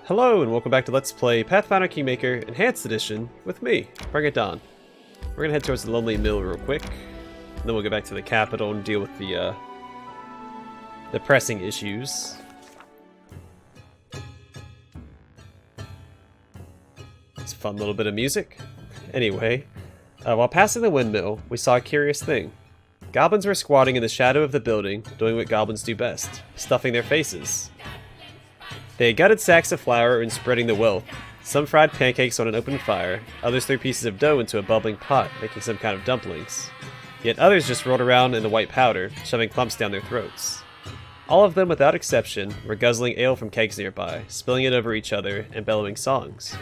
Hello and welcome back to Let's Play Pathfinder Kingmaker Enhanced Edition with me, BringItDon. We're gonna head towards the Lonely Mill real quick, and then we'll get back to the capital and deal with the pressing issues. It's a fun little bit of music. Anyway, while passing the windmill, we saw a curious thing. Goblins were squatting in the shadow of the building, doing what goblins do best, stuffing their faces. They had gutted sacks of flour and spreading the wealth. Some fried pancakes on an open fire, others threw pieces of dough into a bubbling pot, making some kind of dumplings. Yet others just rolled around in the white powder, shoving clumps down their throats. All of them, without exception, were guzzling ale from kegs nearby, spilling it over each other, and bellowing songs.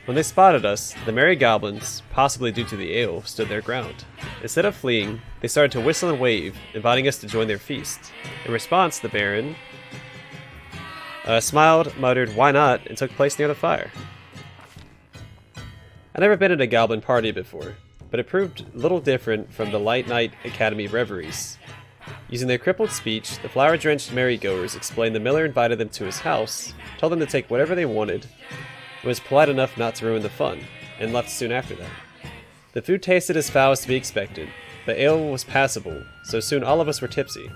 When they spotted us, the merry goblins, possibly due to the ale, stood their ground. Instead of fleeing, they started to whistle and wave, inviting us to join their feast. In response, the Baron smiled, muttered, "Why not?" and took place near the fire. I'd never been at a goblin party before, but it proved little different from the Light Night Academy reveries. Using their crippled speech, the flour-drenched merry-goers explained the miller invited them to his house, told them to take whatever they wanted, and was polite enough not to ruin the fun, and left soon after that. The food tasted as foul as to be expected, but ale was passable, so soon all of us were tipsy.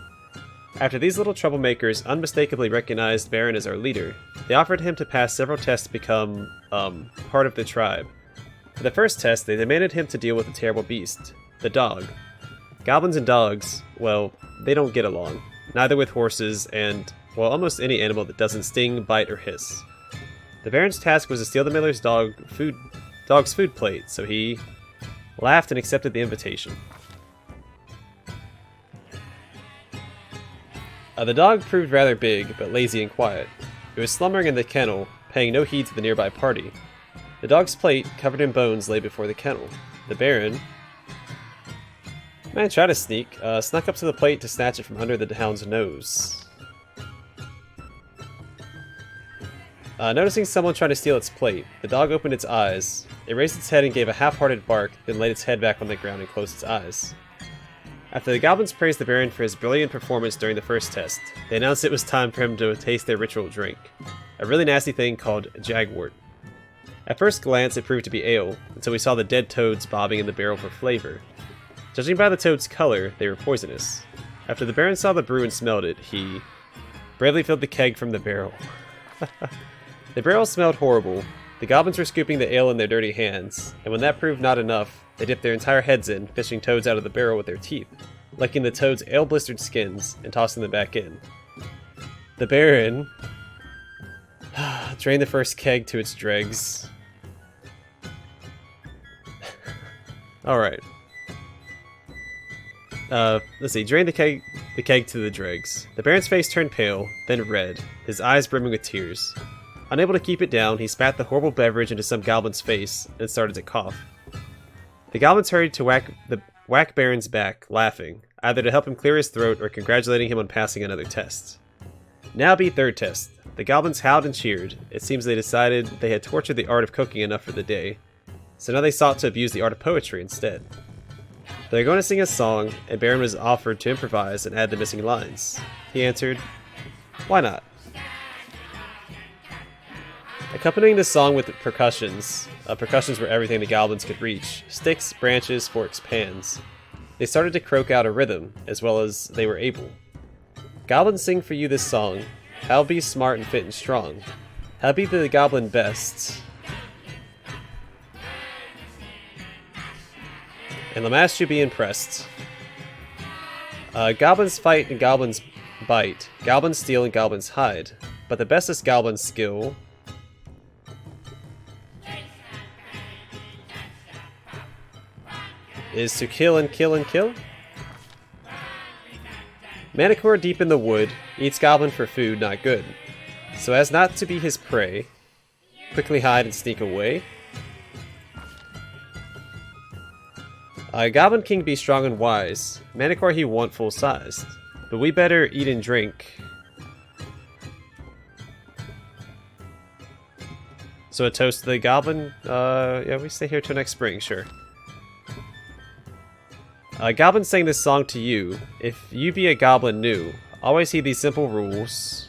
After these little troublemakers unmistakably recognized Baron as our leader, they offered him to pass several tests to become, part of the tribe. For the first test, they demanded him to deal with a terrible beast, the dog. Goblins and dogs, well, they don't get along, neither with horses and, well, almost any animal that doesn't sting, bite, or hiss. The Baron's task was to steal the miller's dog's food plate, so he laughed and accepted the invitation. The dog proved rather big, but lazy and quiet. It was slumbering in the kennel, paying no heed to the nearby party. The dog's plate, covered in bones, lay before the kennel. The Baron, tried to sneak, snuck up to the plate to snatch it from under the hound's nose. Noticing someone trying to steal its plate, the dog opened its eyes. It raised its head and gave a half-hearted bark, then laid its head back on the ground and closed its eyes. After the goblins praised the Baron for his brilliant performance during the first test, they announced it was time for him to taste their ritual drink, a really nasty thing called jagwort. At first glance, it proved to be ale, until we saw the dead toads bobbing in the barrel for flavor. Judging by the toads' color, they were poisonous. After the Baron saw the brew and smelled it, he bravely filled the keg from the barrel. The barrel smelled horrible. The goblins were scooping the ale in their dirty hands, and when that proved not enough, they dipped their entire heads in, fishing toads out of the barrel with their teeth, licking the toads' ale-blistered skins, and tossing them back in. The Baron drained the first keg to its dregs. Alright. Let's see, drained the keg to the dregs. The Baron's face turned pale, then red, his eyes brimming with tears. Unable to keep it down, he spat the horrible beverage into some goblin's face, and started to cough. The goblins hurried to whack Baron's back, laughing, either to help him clear his throat or congratulating him on passing another test. Now be third test. The goblins howled and cheered. It seems they decided they had tortured the art of cooking enough for the day, so now they sought to abuse the art of poetry instead. They were going to sing a song, and Baron was offered to improvise and add the missing lines. He answered, "Why not?" Accompanying the song with percussions, percussions were everything the goblins could reach: sticks, branches, forks, pans. They started to croak out a rhythm, as well as they were able. "Goblins sing for you this song, how be smart and fit and strong, how be the goblin best, and last you be impressed. Goblins fight and goblins bite, goblins steal and goblins hide, but the bestest goblin's skill is to kill and kill and kill. Manicore deep in the wood, eats goblin for food not good, so as not to be his prey, quickly hide and sneak away. Goblin king be strong and wise, Manicore he want full-sized, but we better eat and drink. So a toast to the goblin, yeah, we stay here till next spring, sure. Goblin sang this song to you. If you be a goblin new, always heed these simple rules.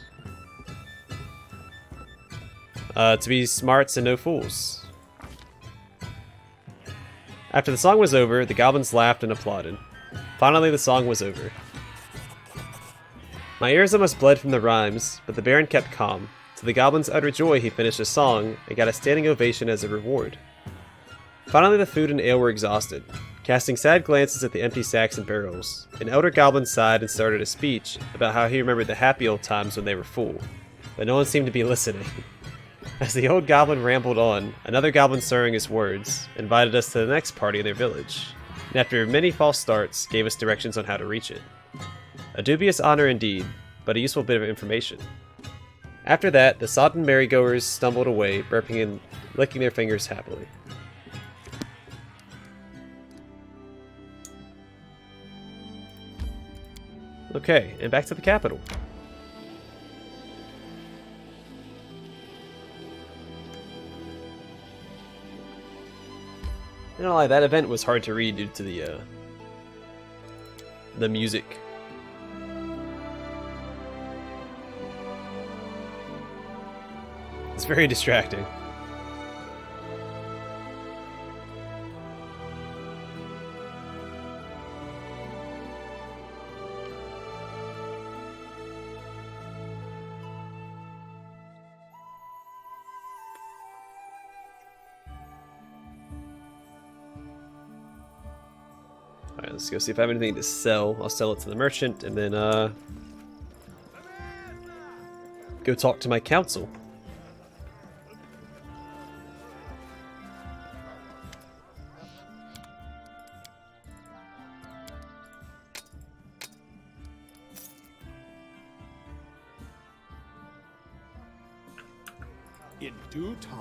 To be smarts and no fools. After the song was over, the goblins laughed and applauded. Finally, the song was over. My ears almost bled from the rhymes, but the Baron kept calm. To the goblin's utter joy, he finished his song and got a standing ovation as a reward. Finally, the food and ale were exhausted. Casting sad glances at the empty sacks and barrels, an elder goblin sighed and started a speech about how he remembered the happy old times when they were full, but no one seemed to be listening. As the old goblin rambled on, another goblin slurring his words, invited us to the next party in their village, and after many false starts, gave us directions on how to reach it. A dubious honor indeed, but a useful bit of information. After that, the sodden merrygoers stumbled away, burping and licking their fingers happily. Okay, and back to the capital. I'm not gonna lie, that event was hard to read due to the music. It's very distracting. Alright, let's go see if I have anything to sell. I'll sell it to the merchant and then go talk to my council. In due time.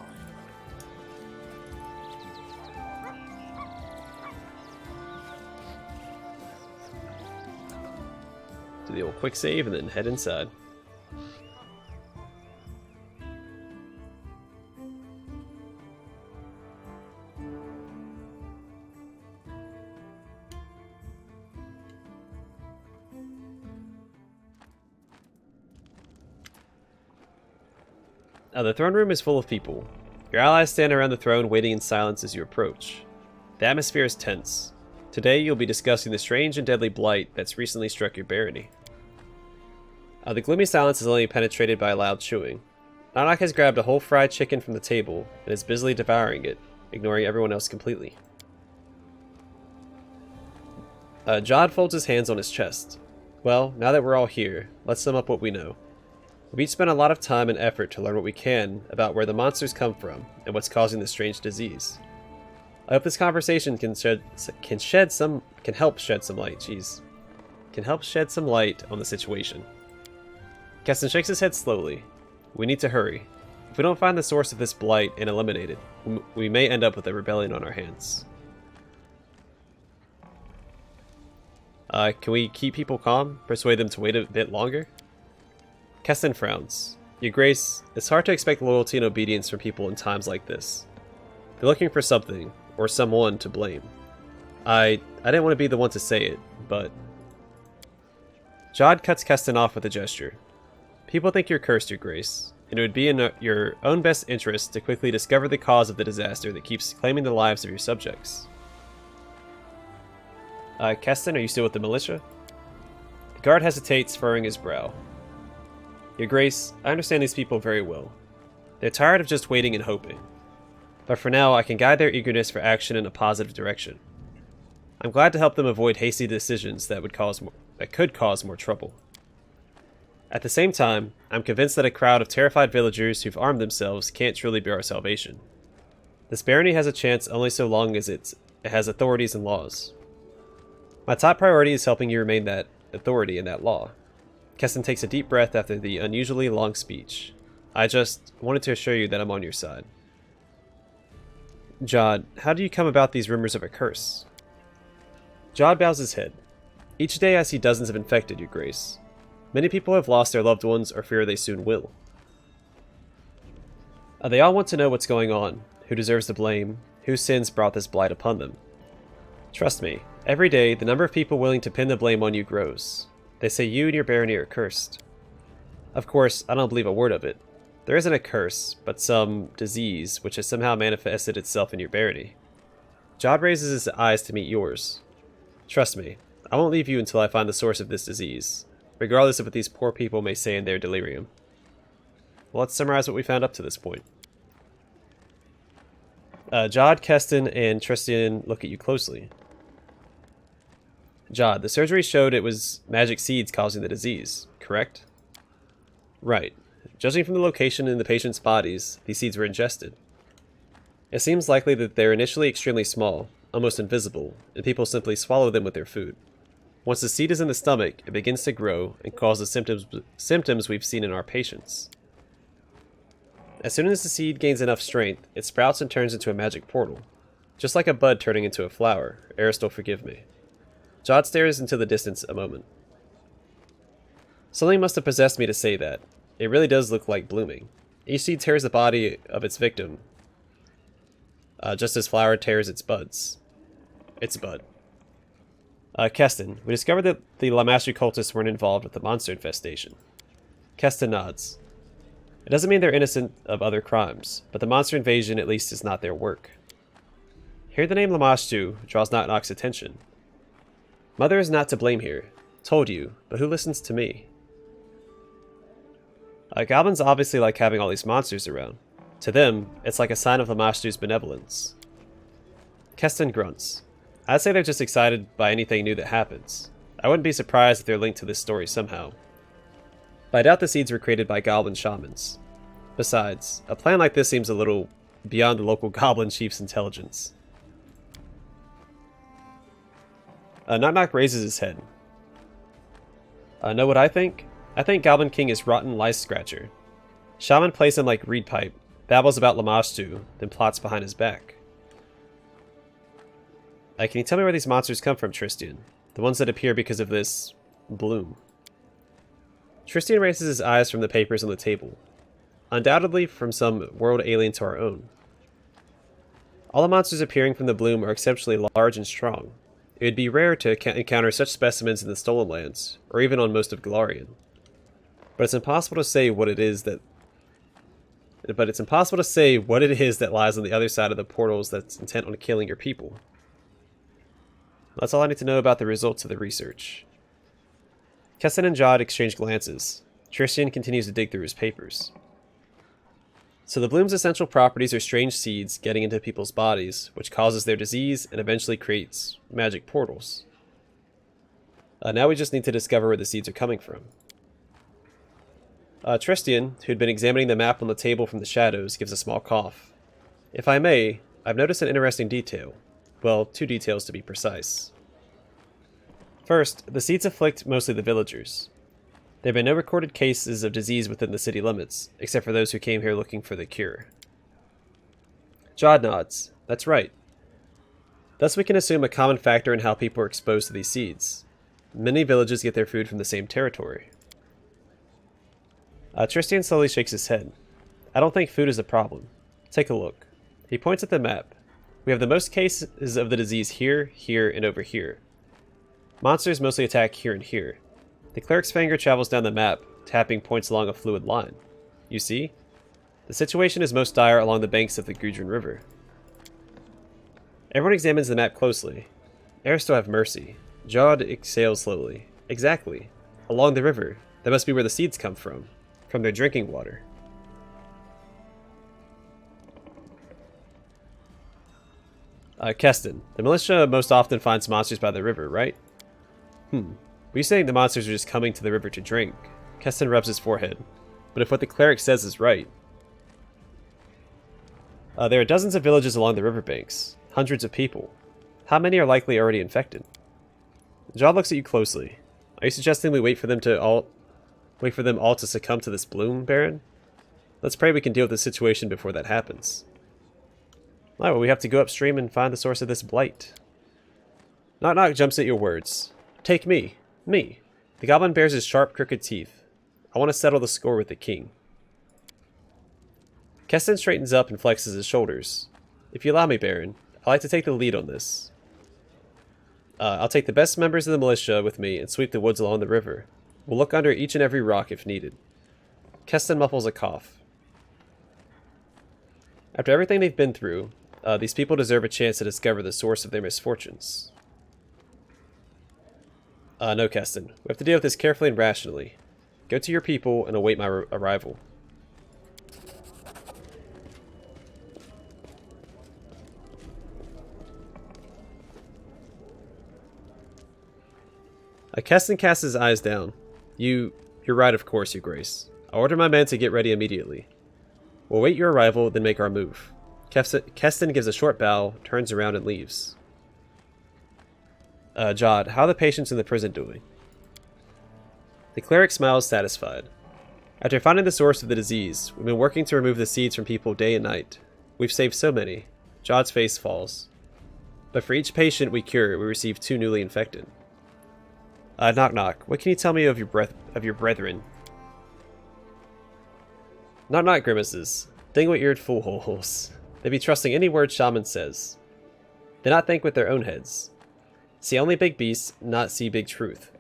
Do the old quick save and then head inside. The throne room is full of people. Your allies stand around the throne waiting in silence as you approach. The atmosphere is tense. Today you'll be discussing the strange and deadly blight that's recently struck your barony. The gloomy silence is only penetrated by loud chewing. Nanak has grabbed a whole fried chicken from the table and is busily devouring it, ignoring everyone else completely. Jod folds his hands on his chest. Well, now that we're all here, let's sum up what we know. We've each spent a lot of time and effort to learn what we can about where the monsters come from and what's causing this strange disease. I hope this conversation can help shed some light. Jeez, can help shed some light on the situation. Keston shakes his head slowly. We need to hurry. If we don't find the source of this blight and eliminate it, we may end up with a rebellion on our hands. Can we keep people calm? Persuade them to wait a bit longer? Keston frowns. Your Grace, it's hard to expect loyalty and obedience from people in times like this. They're looking for something, or someone, to blame. I didn't want to be the one to say it, but... Jod cuts Keston off with a gesture. People think you're cursed, Your Grace, and it would be in your own best interest to quickly discover the cause of the disaster that keeps claiming the lives of your subjects. Keston, are you still with the militia? The guard hesitates, furrowing his brow. Your Grace, I understand these people very well. They're tired of just waiting and hoping. But for now, I can guide their eagerness for action in a positive direction. I'm glad to help them avoid hasty decisions that could cause more trouble. At the same time, I'm convinced that a crowd of terrified villagers who've armed themselves can't truly be our salvation. This barony has a chance only so long as it has authorities and laws. My top priority is helping you remain that authority and that law. Keston takes a deep breath after the unusually long speech. I just wanted to assure you that I'm on your side. Jod, how do you come about these rumors of a curse? Jod bows his head. Each day I see dozens of infected, Your Grace. Many people have lost their loved ones or fear they soon will. They all want to know what's going on, who deserves the blame, whose sins brought this blight upon them. Trust me, every day the number of people willing to pin the blame on you grows. They say you and your barony are cursed. Of course, I don't believe a word of it. There isn't a curse, but some disease which has somehow manifested itself in your barony. Jod raises his eyes to meet yours. Trust me, I won't leave you until I find the source of this disease, regardless of what these poor people may say in their delirium. Well, let's summarize what we found up to this point. Jod, Keston, and Tristan look at you closely. Jod, the surgery showed it was magic seeds causing the disease, correct? Right. Judging from the location in the patient's bodies, these seeds were ingested. It seems likely that they're initially extremely small, almost invisible, and people simply swallow them with their food. Once the seed is in the stomach, it begins to grow and cause the symptoms we've seen in our patients. As soon as the seed gains enough strength, it sprouts and turns into a magic portal. Just like a bud turning into a flower. Aristal, forgive me. Jod stares into the distance a moment. Something must have possessed me to say that. It really does look like blooming. Each seed tears the body of its victim, just as flower tears its buds. Its bud. Keston, we discovered that the Lamashtu cultists weren't involved with the monster infestation. Keston nods. It doesn't mean they're innocent of other crimes, but the monster invasion at least is not their work. Hearing the name Lamashtu draws Knock-Knock's attention. Mother is not to blame here. Told you, but who listens to me? Goblins obviously like having all these monsters around. To them, it's like a sign of Lamashtu's benevolence. Keston grunts. I'd say they're just excited by anything new that happens. I wouldn't be surprised if they're linked to this story somehow. But I doubt the seeds were created by goblin shamans. Besides, a plan like this seems a little beyond the local goblin chief's intelligence. Knock-Knock raises his head. Know what I think? I think Goblin King is rotten lice scratcher. Shaman plays him like reed pipe, babbles about Lamashtu, then plots behind his back. Can you tell me where these monsters come from, Tristan? The ones that appear because of this bloom. Tristan raises his eyes from the papers on the table. Undoubtedly from some world alien to our own. All the monsters appearing from the bloom are exceptionally large and strong. It would be rare to encounter such specimens in the Stolen Lands, or even on most of Golarion. But it's impossible to say what it is that lies on the other side of the portals that's intent on killing your people. That's all I need to know about the results of the research. Keston and Jod exchange glances. Tristan continues to dig through his papers. So the bloom's essential properties are strange seeds getting into people's bodies, which causes their disease and eventually creates magic portals. Now we just need to discover where the seeds are coming from. Tristan, who'd been examining the map on the table from the shadows, gives a small cough. If I may, I've noticed an interesting detail. Well, 2 details to be precise. First, the seeds afflict mostly the villagers. There have been no recorded cases of disease within the city limits, except for those who came here looking for the cure. Jod nods. That's right. Thus we can assume a common factor in how people are exposed to these seeds. Many villages get their food from the same territory. Tristan slowly shakes his head. I don't think food is a problem. Take a look. He points at the map. We have the most cases of the disease here, here, and over here. Monsters mostly attack here and here. The cleric's finger travels down the map, tapping points along a fluid line. You see? The situation is most dire along the banks of the Gudrun River. Everyone examines the map closely. Aristal have mercy. Jod exhales slowly. Exactly. Along the river. That must be where the seeds come from. From their drinking water. Keston, the militia most often finds monsters by the river, right? Were you saying the monsters are just coming to the river to drink? Keston rubs his forehead. But if what the cleric says is right... there are dozens of villages along the riverbanks. Hundreds of people. How many are likely already infected? Jod looks at you closely. Are you suggesting we wait for them all to succumb to this bloom, Baron? Let's pray we can deal with the situation before that happens. Alright, well, we have to go upstream and find the source of this blight. Knock-Knock jumps at your words. Take me. Me. The goblin bears his sharp, crooked teeth. I want to settle the score with the king. Keston straightens up and flexes his shoulders. If you allow me, Baron, I'd like to take the lead on this. I'll take the best members of the militia with me and sweep the woods along the river. We'll look under each and every rock if needed. Keston muffles a cough. After everything they've been through, these people deserve a chance to discover the source of their misfortunes. No, Keston. We have to deal with this carefully and rationally. Go to your people and await my arrival. Keston casts his eyes down. You're right, of course, your grace. I'll order my men to get ready immediately. We'll wait your arrival, then make our move. Keston gives a short bow, turns around, and leaves. Jod, how are the patients in the prison doing? The cleric smiles satisfied. After finding the source of the disease, we've been working to remove the seeds from people day and night. We've saved so many. Jod's face falls. But for each patient we cure, we receive 2 newly infected. Knock knock. What can you tell me of your brethren? Knock knock grimaces. Dingle-eared foolholes. They be trusting any word shaman says. They not think with their own heads. See only big beasts, not see big truth.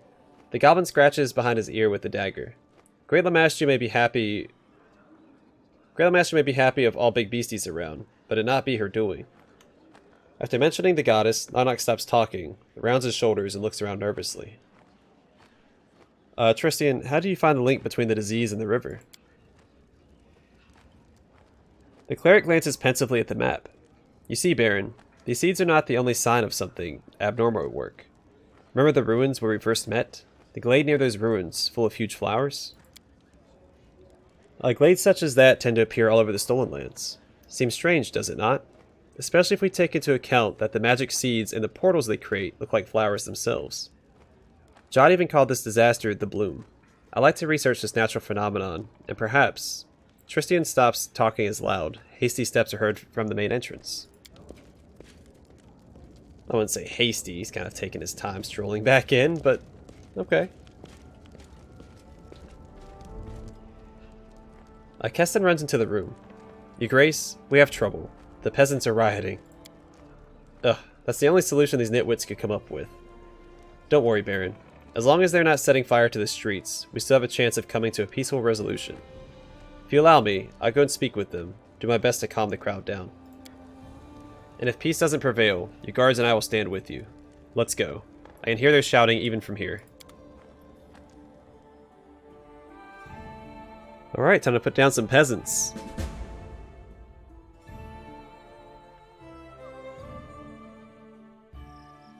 The goblin scratches behind his ear with the dagger. Great Lamashtu may be happy of all big beasties around, but it not be her doing. After mentioning the goddess, Knock stops talking, rounds his shoulders, and looks around nervously. Tristian, how do you find the link between the disease and the river? The cleric glances pensively at the map. You see, Baron, these seeds are not the only sign of something abnormal at work. Remember the ruins where we first met? The glade near those ruins, full of huge flowers? Glades such as that tend to appear all over the Stolen Lands. Seems strange, does it not? Especially if we take into account that the magic seeds and the portals they create look like flowers themselves. Jod even called this disaster the Bloom. I like to research this natural phenomenon, and perhaps... Tristian stops talking as loud. Hasty steps are heard from the main entrance. I wouldn't say hasty, he's kind of taking his time strolling back in, but okay. Keston runs into the room. Your Grace, we have trouble. The peasants are rioting. Ugh, that's the only solution these nitwits could come up with. Don't worry, Baron. As long as they're not setting fire to the streets, we still have a chance of coming to a peaceful resolution. If you allow me, I'll go and speak with them, do my best to calm the crowd down. And if peace doesn't prevail, your guards and I will stand with you. Let's go. I can hear their shouting even from here. Alright, time to put down some peasants.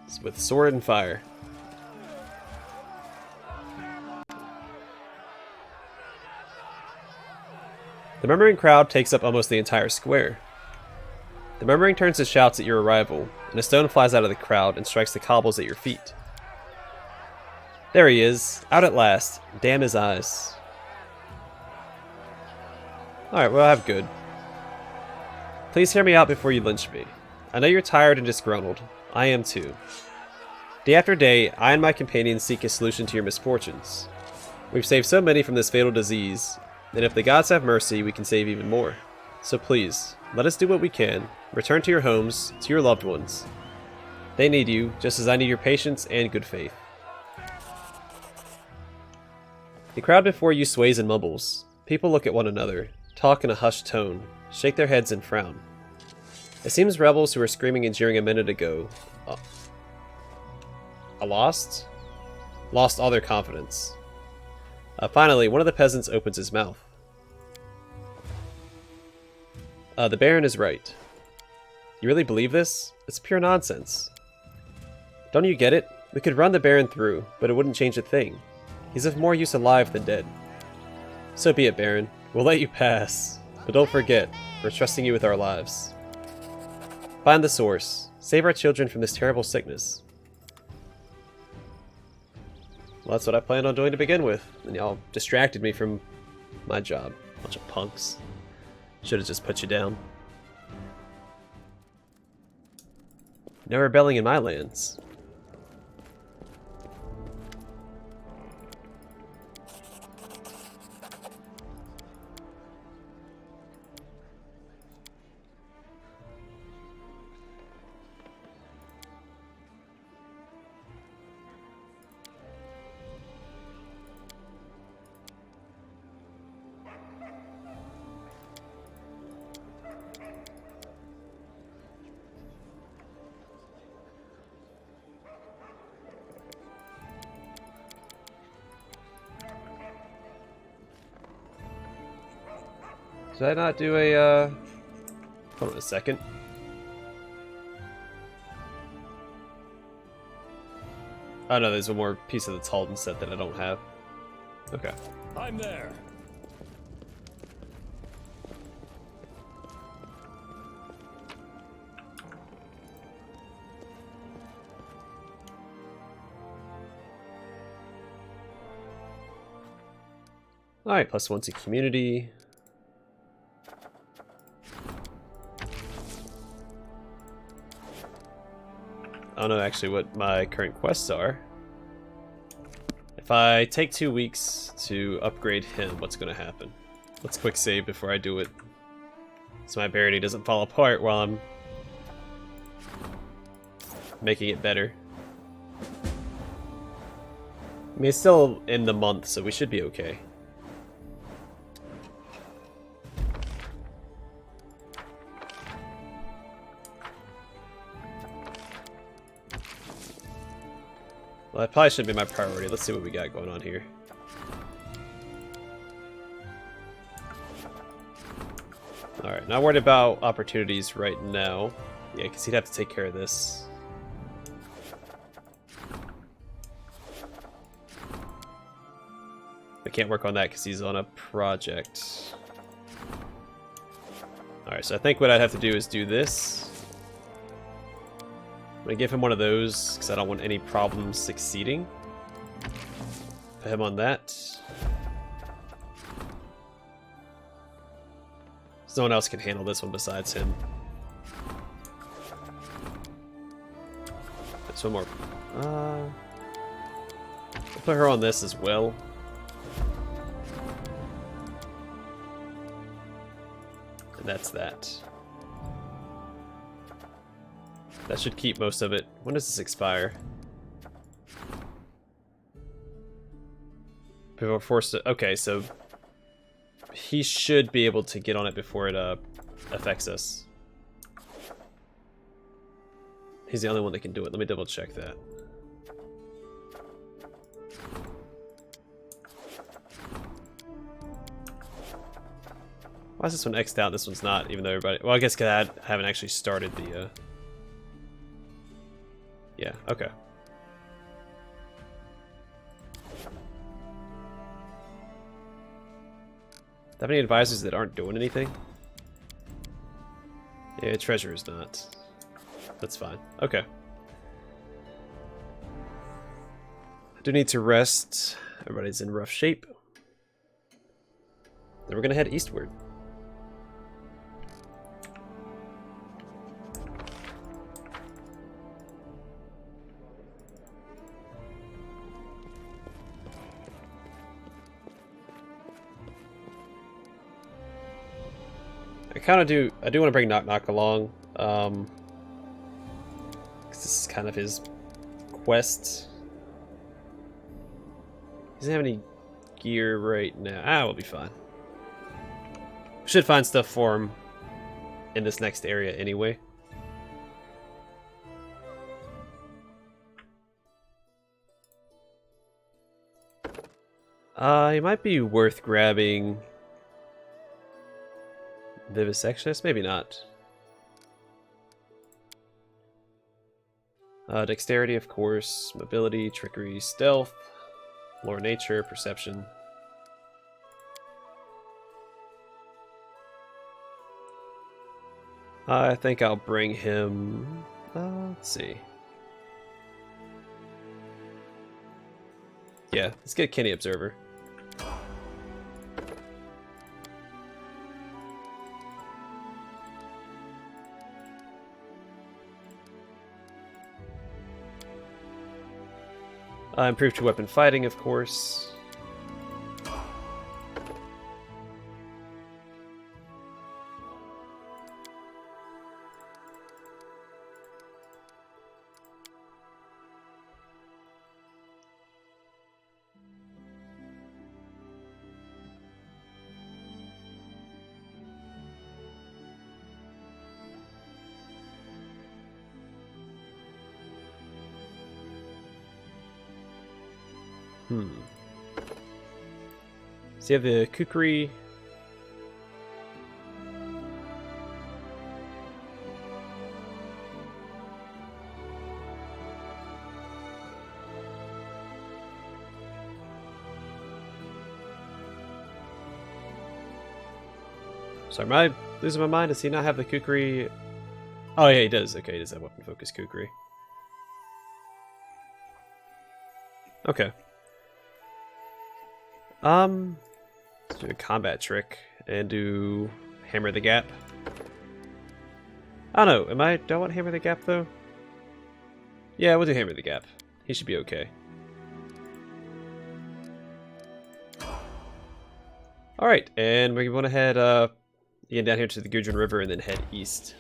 It's with sword and fire. The murmuring crowd takes up almost the entire square. The murmuring turns to shouts at your arrival, and a stone flies out of the crowd and strikes the cobbles at your feet. There he is, out at last. Damn his eyes. Alright, well, have good. Please hear me out before you lynch me. I know you're tired and disgruntled. I am too. Day after day, I and my companions seek a solution to your misfortunes. We've saved so many from this fatal disease, and if the gods have mercy, we can save even more. So please, let us do what we can. Return to your homes, to your loved ones. They need you, just as I need your patience and good faith. The crowd before you sways and mumbles. People look at one another, talk in a hushed tone, shake their heads and frown. It seems rebels who were screaming and jeering a minute ago lost all their confidence. Finally, one of the peasants opens his mouth. The Baron is right. You really believe this? It's pure nonsense. Don't you get it? We could run the Baron through, but it wouldn't change a thing. He's of more use alive than dead. So be it, Baron. We'll let you pass. But don't forget, we're trusting you with our lives. Find the source. Save our children from this terrible sickness. Well, that's what I planned on doing to begin with, and y'all distracted me from my job. Bunch of punks. Should have just put you down. No rebelling in my lands. Did I not do a, hold on a second. Oh no, there's one more piece of the Talton set that I don't have. Okay. I'm there. Alright, +1 to community. I don't know actually what my current quests are. If I take 2 weeks to upgrade him, what's going to happen? Let's quick save before I do it, so my barony doesn't fall apart while I'm making it better. I mean, it's still in the month, so we should be okay. Well, that probably should be my priority. Let's see what we got going on here. Alright, not worried about opportunities right now. Yeah, because he'd have to take care of this. I can't work on that because he's on a project. Alright, so I think what I'd have to do is do this. I'm gonna give him one of those because I don't want any problems succeeding. Put him on that. So no one else can handle this one besides him. There's one more. I'll put her on this as well. And that's that. That should keep most of it. When does this expire? People are forced to... Okay, so... he should be able to get on it before it affects us. He's the only one that can do it. Let me double check that. Why is this one X'd out? This one's not, even though everybody... Well, I guess because I haven't actually started the... Yeah, okay. Do I have any advisors that aren't doing anything? Yeah, treasure is not. That's fine. Okay. I do need to rest. Everybody's in rough shape. Then we're gonna head eastward. I do want to bring Knock Knock along, because this is kind of his quest. He doesn't have any gear right now. We'll be fine. We should find stuff for him in this next area anyway. It might be worth grabbing Vivisectionist? Maybe not. Dexterity, of course. Mobility, trickery, stealth, lore nature, perception. I think I'll bring him... let's see. Yeah, let's get Kenny Observer. Improved to weapon fighting, of course. So you have the kukri. Sorry, am I losing my mind? Does he not have the kukri? Oh yeah, he does. Okay, he does have weapon focus kukri. Okay. Let's do a combat trick and do hammer the gap. I don't know. Do I want hammer the gap though? Yeah, we'll do hammer the gap. He should be okay. Alright, and we're going to head again down here to the Gudrun River and then head east.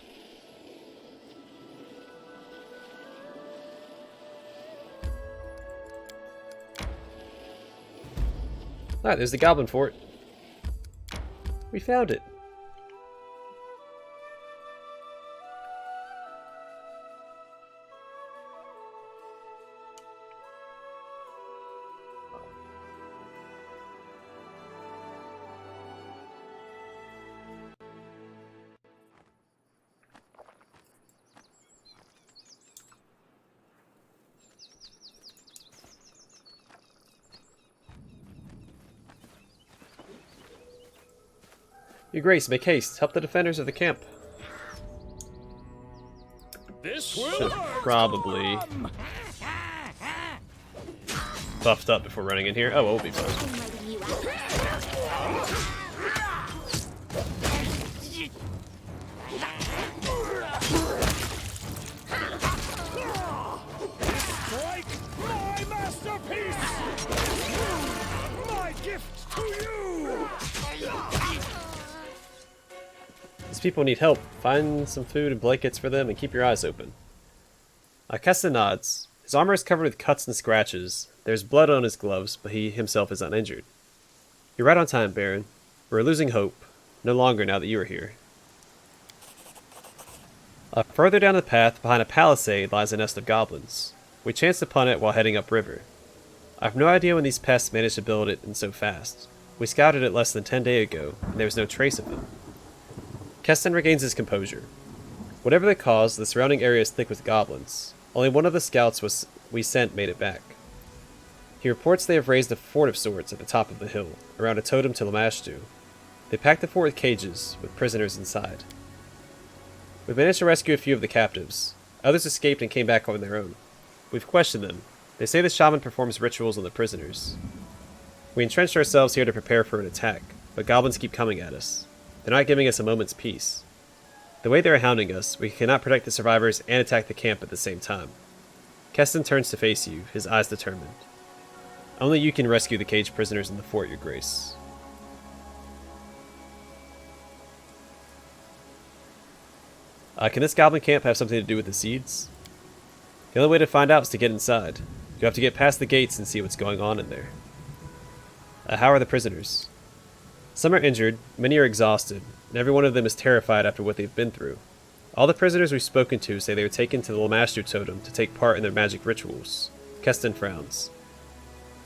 Alright, there's the Goblin Fort. We found it. Your Grace, make haste. Help the defenders of the camp. This will Should have probably buffed up before running in here. Oh, well, we'll be fine. Strike my masterpiece! My gift to you! These people need help. Find some food and blankets for them and keep your eyes open. Keston nods. His armor is covered with cuts and scratches. There's blood on his gloves, but he himself is uninjured. You're right on time, Baron. We're losing hope. No longer now that you are here. Further down the path, behind a palisade, lies a nest of goblins. We chanced upon it while heading upriver. I have no idea when these pests managed to build it and so fast. We scouted it less than 10 days ago, and there was no trace of them. Keston regains his composure. Whatever the cause, the surrounding area is thick with goblins. Only one of the scouts we sent made it back. He reports they have raised a fort of sorts at the top of the hill, around a totem to Lamashtu. They packed the fort with cages, with prisoners inside. We managed to rescue a few of the captives. Others escaped and came back on their own. We've questioned them. They say the shaman performs rituals on the prisoners. We entrenched ourselves here to prepare for an attack, but goblins keep coming at us. They're not giving us a moment's peace. The way they're hounding us, we cannot protect the survivors and attack the camp at the same time. Keston turns to face you, his eyes determined. Only you can rescue the caged prisoners in the fort, Your Grace. Can this goblin camp have something to do with the seeds? The only way to find out is to get inside. You have to get past the gates and see what's going on in there. How are the prisoners? Some are injured, many are exhausted, and every one of them is terrified after what they've been through. All the prisoners we've spoken to say they were taken to the Lamashtu totem to take part in their magic rituals. Keston frowns.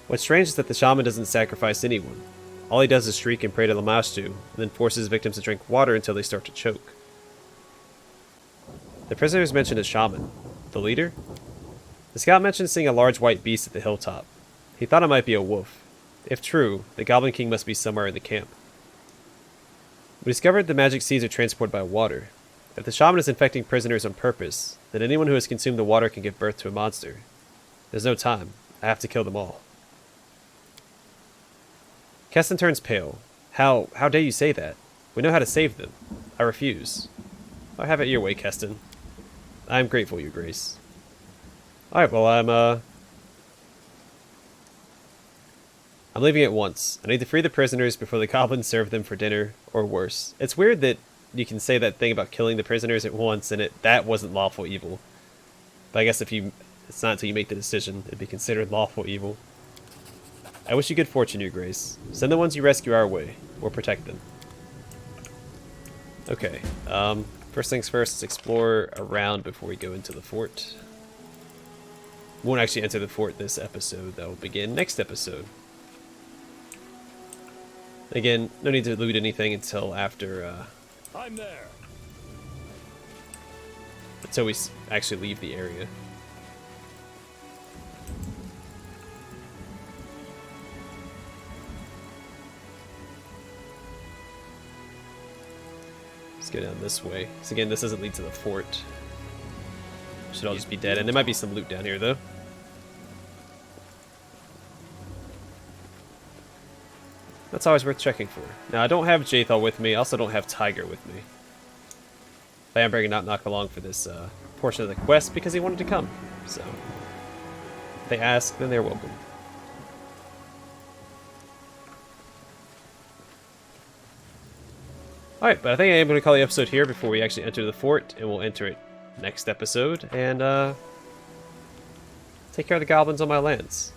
What's strange is that the shaman doesn't sacrifice anyone. All he does is shriek and pray to Lamashtu, and then forces victims to drink water until they start to choke. The prisoners mentioned a shaman. The leader? The scout mentioned seeing a large white beast at the hilltop. He thought it might be a wolf. If true, the Goblin King must be somewhere in the camp. We discovered the magic seeds are transported by water. If the shaman is infecting prisoners on purpose, then anyone who has consumed the water can give birth to a monster. There's no time. I have to kill them all. Keston turns pale. How dare you say that? We know how to save them. I refuse. I have it your way, Keston. I am grateful, Your Grace. Alright, well, I'm leaving at once. I need to free the prisoners before the goblins serve them for dinner, or worse. It's weird that you can say that thing about killing the prisoners at once, and that wasn't lawful evil. But I guess it's not until you make the decision, it'd be considered lawful evil. I wish you good fortune, Your Grace. Send the ones you rescue our way. We'll protect them. Okay, first things first, let's explore around before we go into the fort. We won't actually enter the fort this episode, that will begin next episode. Again, no need to loot anything until after, I'm there. until we actually leave the area. Let's go down this way. So again, this doesn't lead to the fort. Should all just be dead. And there might be some loot down here, though. That's always worth checking for. Now, I don't have Jathal with me. I also don't have Tiger with me. I am bringing Knock along for this portion of the quest because he wanted to come. So, if they ask, then they're welcome. Alright, but I think I am going to call the episode here before we actually enter the fort, and we'll enter it next episode, and take care of the goblins on my lands.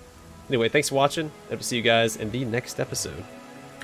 Anyway, thanks for watching. I hope to see you guys in the next episode.